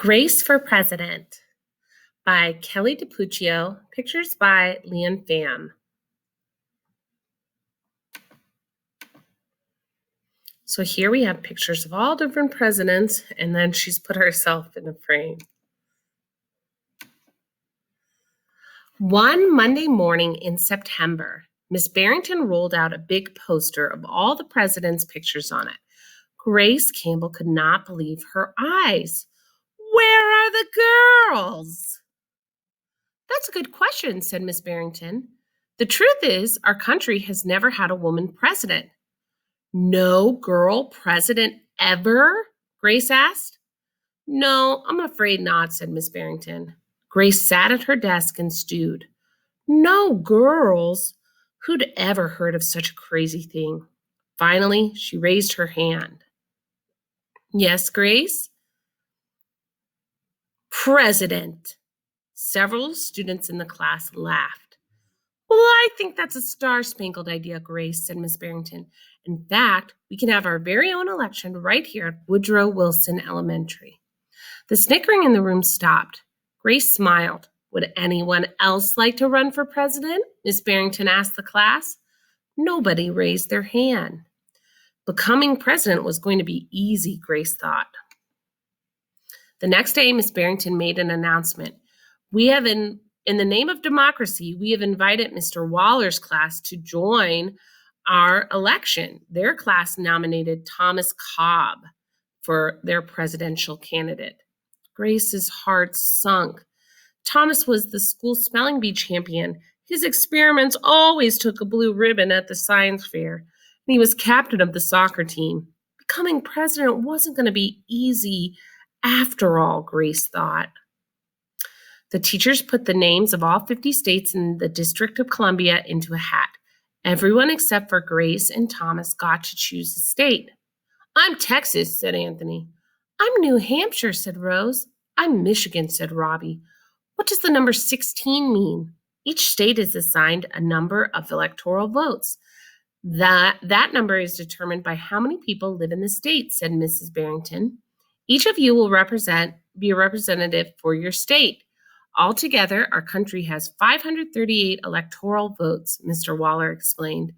Grace for President by Kelly DiPuccio, pictures by Leanne Pham. So here we have pictures of all different presidents, and then she's put herself in a frame. One Monday morning in September, Miss Barrington rolled out a big poster of all the presidents' pictures on it. Grace Campbell could not believe her eyes. Where are the girls? That's a good question, said Miss Barrington. The truth is, our country has never had a woman president. No girl president ever? Grace asked. No, I'm afraid not, said Miss Barrington. Grace sat at her desk and stewed. No girls? Who'd ever heard of such a crazy thing? Finally, she raised her hand. Yes, Grace? President. Several students in the class laughed. Well, I think that's a star-spangled idea, Grace, said Miss Barrington. In fact, we can have our very own election right here at Woodrow Wilson Elementary. The snickering in the room stopped. Grace smiled. Would anyone else like to run for president? Miss Barrington asked the class. Nobody raised their hand. Becoming president was going to be easy, Grace thought. The next day, Miss Barrington made an announcement. In the name of democracy, we have invited Mr. Waller's class to join our election. Their class nominated Thomas Cobb for their presidential candidate. Grace's heart sunk. Thomas was the school spelling bee champion. His experiments always took a blue ribbon at the science fair, and he was captain of the soccer team. Becoming president wasn't going to be easy after all, Grace thought. The teachers put the names of all 50 states in the District of Columbia into a hat. Everyone except for Grace and Thomas got to choose a state. I'm Texas, said Anthony. I'm New Hampshire, said Rose. I'm Michigan, said Robbie. What does the number 16 mean? Each state is assigned a number of electoral votes. That number is determined by how many people live in the state, said Mrs. Barrington. Each of you will be a representative for your state. Altogether, our country has 538 electoral votes, Mr. Waller explained.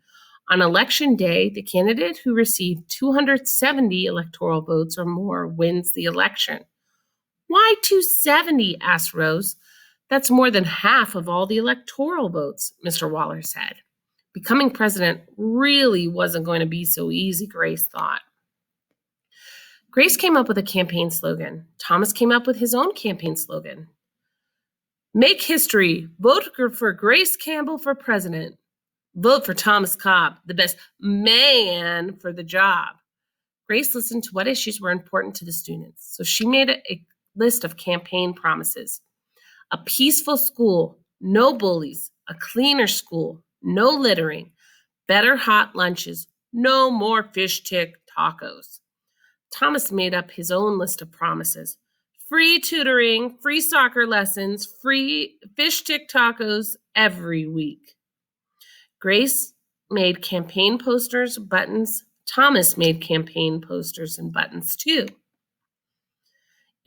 On election day, the candidate who received 270 electoral votes or more wins the election. Why 270? Asked Rose. That's more than half of all the electoral votes, Mr. Waller said. Becoming president really wasn't going to be so easy, Grace thought. Grace came up with a campaign slogan. Thomas came up with his own campaign slogan. Make history. Vote for Grace Campbell for president. Vote for Thomas Cobb, the best man for the job. Grace listened to what issues were important to the students, so she made a list of campaign promises. A peaceful school, no bullies, a cleaner school, no littering, better hot lunches, no more fish stick tacos. Thomas made up his own list of promises. Free tutoring, free soccer lessons, free fish stick tacos every week. Grace made campaign posters, buttons. Thomas made campaign posters and buttons too.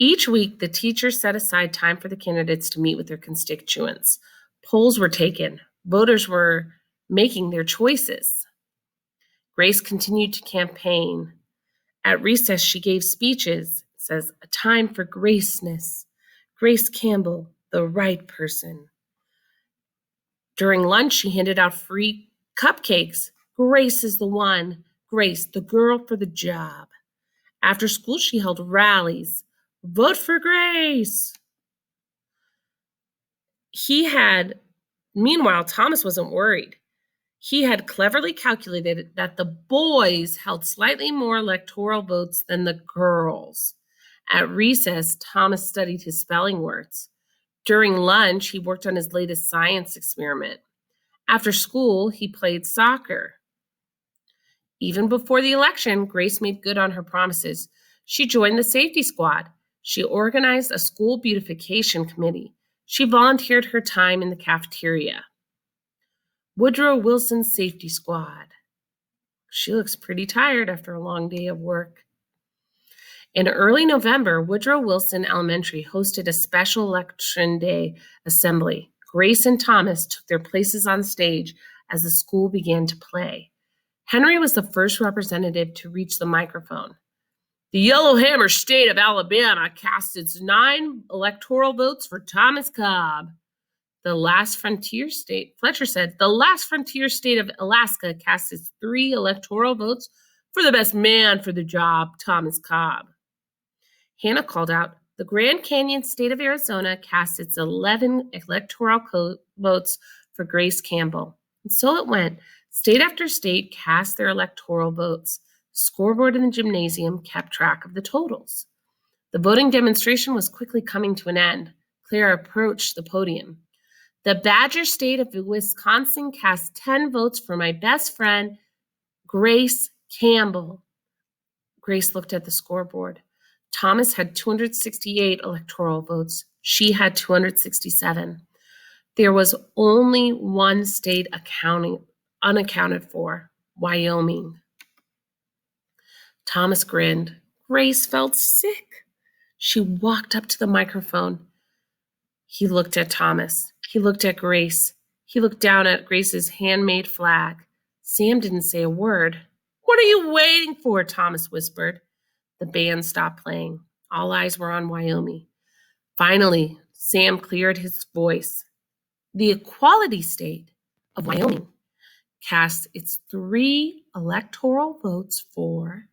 Each week, the teachers set aside time for the candidates to meet with their constituents. Polls were taken. Voters were making their choices. Grace continued to campaign. At recess, she gave speeches. It says, a time for Graceness. Grace Campbell, the right person. During lunch, she handed out free cupcakes. Grace is the one. Grace, the girl for the job. After school, she held rallies. Vote for Grace. Meanwhile, Thomas wasn't worried. He had cleverly calculated that the boys held slightly more electoral votes than the girls. At recess, Thomas studied his spelling words. During lunch, he worked on his latest science experiment. After school, he played soccer. Even before the election, Grace made good on her promises. She joined the safety squad. She organized a school beautification committee. She volunteered her time in the cafeteria. Woodrow Wilson Safety Squad. She looks pretty tired after a long day of work. In early November, Woodrow Wilson Elementary hosted a special Election Day assembly. Grace and Thomas took their places on stage as the school began to play. Henry was the first representative to reach the microphone. The Yellowhammer state of Alabama cast its 9 electoral votes for Thomas Cobb. Fletcher said, the last frontier state of Alaska cast its 3 electoral votes for the best man for the job, Thomas Cobb. Hannah called out, the Grand Canyon state of Arizona cast its 11 electoral votes for Grace Campbell. And so it went. State after state cast their electoral votes. The scoreboard in the gymnasium kept track of the totals. The voting demonstration was quickly coming to an end. Clara approached the podium. The Badger state of Wisconsin cast 10 votes for my best friend, Grace Campbell. Grace looked at the scoreboard. Thomas had 268 electoral votes. She had 267. There was only one state unaccounted for, Wyoming. Thomas grinned. Grace felt sick. She walked up to the microphone. He looked at Thomas. He looked at Grace. He looked down at Grace's handmade flag. Sam didn't say a word. What are you waiting for? Thomas whispered. The band stopped playing. All eyes were on Wyoming. Finally, Sam cleared his voice. The equality state of Wyoming cast its 3 electoral votes for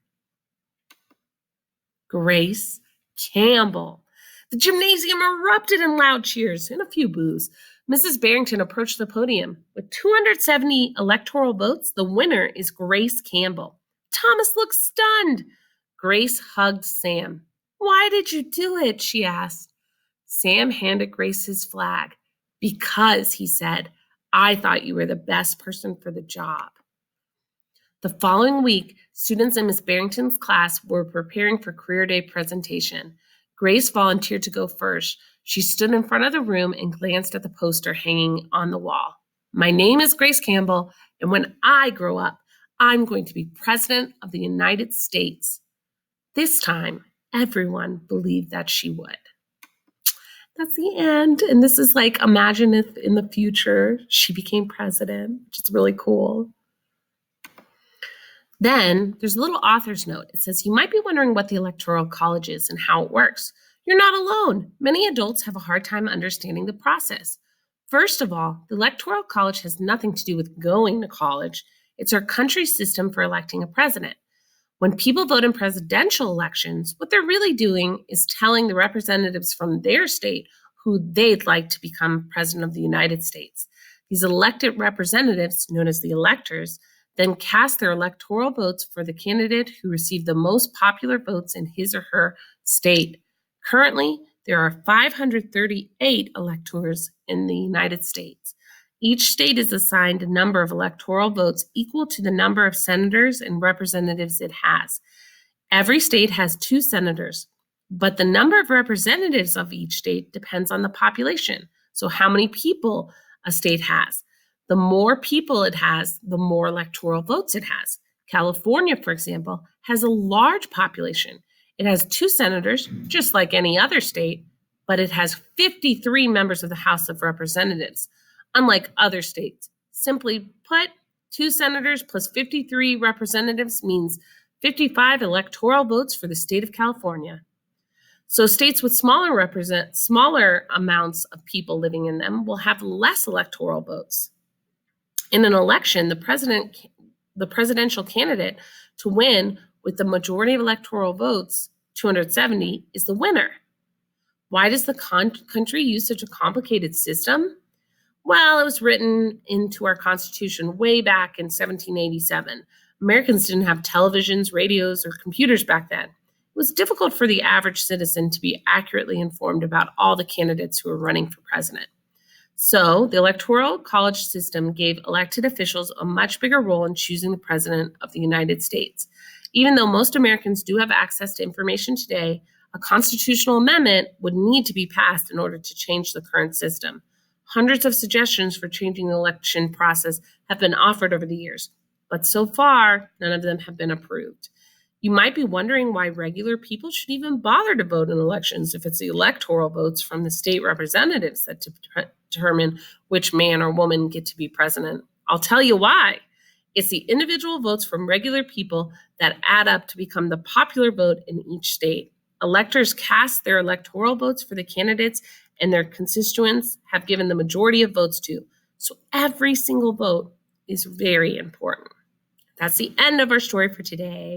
Grace Campbell. The gymnasium erupted in loud cheers and a few boos. Mrs. Barrington approached the podium. With 270 electoral votes, the winner is Grace Campbell. Thomas looked stunned. Grace hugged Sam. Why did you do it? She asked. Sam handed Grace his flag. Because, he said, I thought you were the best person for the job. The following week, students in Miss Barrington's class were preparing for Career Day presentation. Grace volunteered to go first. She stood in front of the room and glanced at the poster hanging on the wall. My name is Grace Campbell, and when I grow up, I'm going to be President of the United States. This time, everyone believed that she would. That's the end. And this is like, imagine if in the future she became president, which is really cool. Then there's a little author's note. It says, you might be wondering what the Electoral College is and how it works. You're not alone. Many adults have a hard time understanding the process. First of all, the Electoral College has nothing to do with going to college. It's our country's system for electing a president. When people vote in presidential elections, what they're really doing is telling the representatives from their state who they'd like to become president of the United States. These elected representatives, known as the electors, then cast their electoral votes for the candidate who received the most popular votes in his or her state. Currently, there are 538 electors in the United States. Each state is assigned a number of electoral votes equal to the number of senators and representatives it has. Every state has 2 senators, but the number of representatives of each state depends on the population. So how many people a state has. The more people it has, the more electoral votes it has. California, for example, has a large population. It has 2 senators, just like any other state, but it has 53 members of the House of Representatives. Unlike other states, simply put, 2 senators plus 53 representatives means 55 electoral votes for the state of California. So states with smaller amounts of people living in them will have less electoral votes. In an election, the presidential candidate to win with the majority of electoral votes, 270, is the winner. Why does the country use such a complicated system? Well, it was written into our Constitution way back in 1787. Americans didn't have televisions, radios, or computers back then. It was difficult for the average citizen to be accurately informed about all the candidates who were running for president. So the Electoral College system gave elected officials a much bigger role in choosing the president of the United States. Even though most Americans do have access to information today, a constitutional amendment would need to be passed in order to change the current system. Hundreds of suggestions for changing the election process have been offered over the years, but so far, none of them have been approved. You might be wondering why regular people should even bother to vote in elections if it's the electoral votes from the state representatives that determine which man or woman get to be president. I'll tell you why. It's the individual votes from regular people that add up to become the popular vote in each state. Electors cast their electoral votes for the candidates and their constituents have given the majority of votes to. So every single vote is very important. That's the end of our story for today.